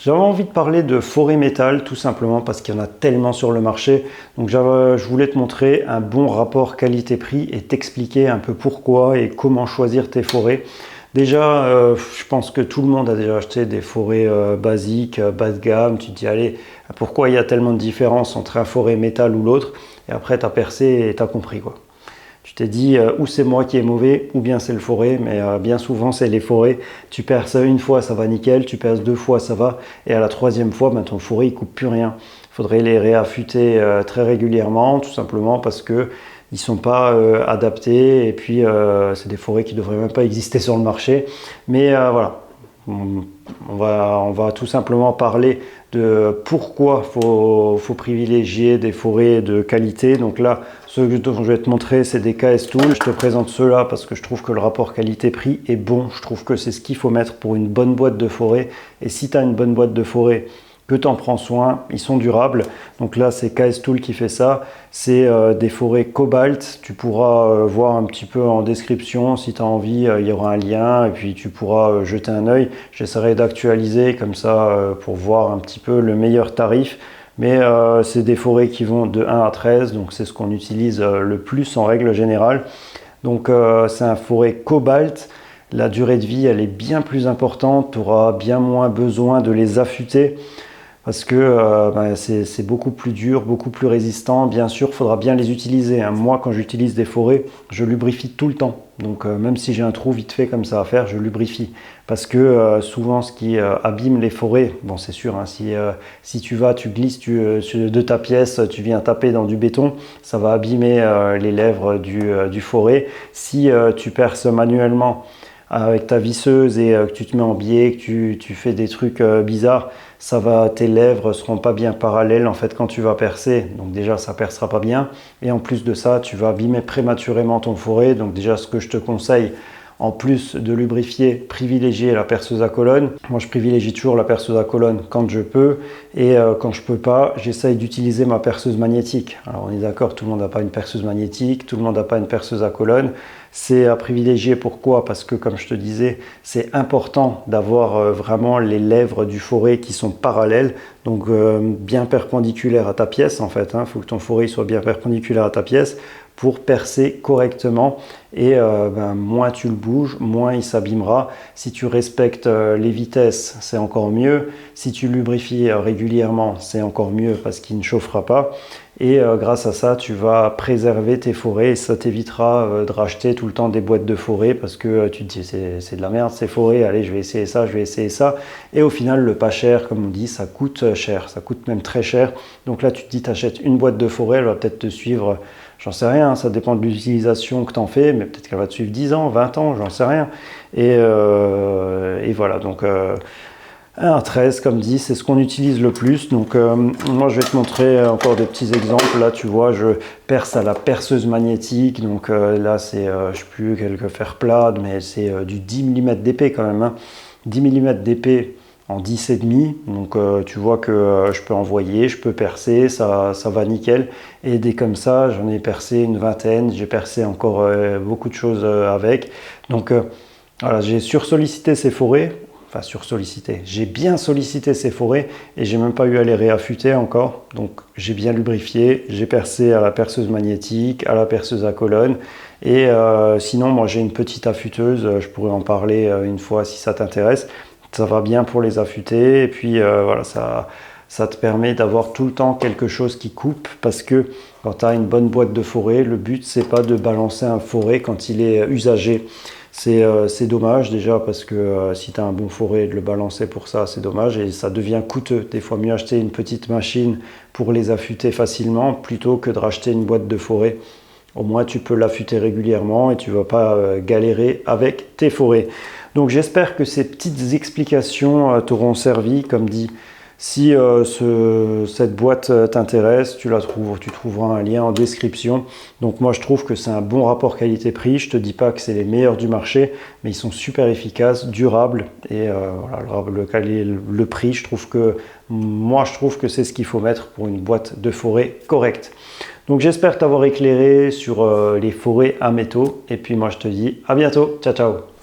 J'avais envie de parler de forêt métal, tout simplement parce qu'il y en a tellement sur le marché. Donc je voulais te montrer un bon rapport qualité-prix et t'expliquer un peu pourquoi et comment choisir tes forêts. Déjà, je pense que tout le monde a déjà acheté des forêts basiques, bas de gamme. Tu te dis, allez, pourquoi il y a tellement de différence entre un forêt métal ou l'autre? Et après, tu as percé et tu as compris, quoi. Tu t'es dit, ou c'est moi qui est mauvais, ou bien c'est le forêt, mais bien souvent c'est les forêts. Tu perces une fois, ça va nickel, tu perces deux fois, ça va, et à la troisième fois, ben, ton forêt, il coupe plus rien. Il faudrait les réaffûter très régulièrement, tout simplement parce que ils sont pas adaptés, et puis c'est des forêts qui devraient même pas exister sur le marché. Mais voilà, on va tout simplement parler de pourquoi faut privilégier des forêts de qualité. Donc là, ce dont je vais te montrer, c'est des KS Tool. Je te présente ceux-là parce que je trouve que le rapport qualité-prix est bon. Je trouve que c'est ce qu'il faut mettre pour une bonne boîte de forêt. Et si tu as une bonne boîte de forêt, que tu en prends soin, ils sont durables. Donc là, c'est KS Tool qui fait ça. C'est des forêts cobalt. Tu pourras voir un petit peu en description. Si tu as envie, il y aura un lien et puis tu pourras jeter un œil. J'essaierai d'actualiser comme ça pour voir un petit peu le meilleur tarif. Mais c'est des forêts qui vont de 1 à 13, donc c'est ce qu'on utilise le plus en règle générale. Donc c'est un forêt cobalt. La durée de vie, elle est bien plus importante. Tu auras bien moins besoin de les affûter, parce que c'est beaucoup plus dur, beaucoup plus résistant. Bien sûr, il faudra bien les utiliser, hein. Moi, quand j'utilise des forêts, je lubrifie tout le temps. Donc, même si j'ai un trou vite fait comme ça à faire, je lubrifie. Parce que souvent, ce qui abîme les forêts, bon, c'est sûr, hein, si tu glisses de ta pièce, tu viens taper dans du béton, ça va abîmer les lèvres du forêt. Si tu perces manuellement avec ta visseuse et que tu te mets en biais, que tu fais des trucs bizarres, tes lèvres seront pas bien parallèles en fait quand tu vas percer. Donc déjà ça percera pas bien, et en plus de ça tu vas abîmer prématurément ton forêt. Donc déjà, ce que je te conseille, en plus de lubrifier, privilégier la perceuse à colonne. Moi, je privilégie toujours la perceuse à colonne quand je peux, et quand je peux pas, j'essaye d'utiliser ma perceuse magnétique. Alors on est d'accord, tout le monde n'a pas une perceuse magnétique, tout le monde n'a pas une perceuse à colonne. C'est à privilégier. Pourquoi? Parce que, comme je te disais, c'est important d'avoir vraiment les lèvres du forêt qui sont parallèles, donc bien perpendiculaires à ta pièce en fait. Faut que ton forêt soit bien perpendiculaire à ta pièce pour percer correctement, et moins tu le bouges, moins il s'abîmera. Si tu respectes les vitesses, c'est encore mieux. Si tu lubrifies régulièrement, c'est encore mieux parce qu'il ne chauffera pas. Et grâce à ça, tu vas préserver tes forêts, et ça t'évitera de racheter tout le temps des boîtes de forêt, parce que tu te dis c'est de la merde ces forêts, allez je vais essayer ça, je vais essayer ça. Et au final, le pas cher, comme on dit, ça coûte cher, ça coûte même très cher. Donc là, tu te dis, tu achètes une boîte de forêt, elle va peut-être te suivre, j'en sais rien, ça dépend de l'utilisation que tu en fais, mais peut-être qu'elle va te suivre 10 ans, 20 ans, j'en sais rien. Et voilà, donc 1 à 13, comme dit, c'est ce qu'on utilise le plus. Donc moi, je vais te montrer encore des petits exemples. Là, tu vois, je perce à la perceuse magnétique. Donc là, c'est, je ne sais plus, quelques fers plats, mais c'est du 10 mm d'épée quand même, hein. 10 mm d'épée en 10,5. Donc tu vois que je peux envoyer, je peux percer, ça va nickel. Et des comme ça, j'en ai percé une vingtaine. J'ai percé encore beaucoup de choses avec. Donc voilà, j'ai sursollicité ces forêts. Enfin, sursollicité. J'ai bien sollicité ces forêts et j'ai même pas eu à les réaffûter encore. Donc j'ai bien lubrifié, j'ai percé à la perceuse magnétique, à la perceuse à colonne. Et sinon, moi j'ai une petite affûteuse, je pourrais en parler une fois si ça t'intéresse. Ça va bien pour les affûter, et puis voilà, ça te permet d'avoir tout le temps quelque chose qui coupe, parce que quand tu as une bonne boîte de forêt, le but c'est pas de balancer un forêt quand il est usagé. C'est dommage déjà, parce que si tu as un bon forêt, de le balancer pour ça, c'est dommage, et ça devient coûteux. Des fois, mieux acheter une petite machine pour les affûter facilement plutôt que de racheter une boîte de forêt. Au moins, tu peux l'affûter régulièrement et tu ne vas pas galérer avec tes forêts. Donc, j'espère que ces petites explications t'auront servi. Comme dit, si cette boîte t'intéresse, tu trouveras un lien en description. Donc moi, je trouve que c'est un bon rapport qualité-prix. Je te dis pas que c'est les meilleurs du marché, mais ils sont super efficaces, durables, et voilà, le prix, je trouve que c'est ce qu'il faut mettre pour une boîte de forêt correcte. Donc j'espère t'avoir éclairé sur les forêts à métaux, et puis moi je te dis à bientôt. Ciao ciao.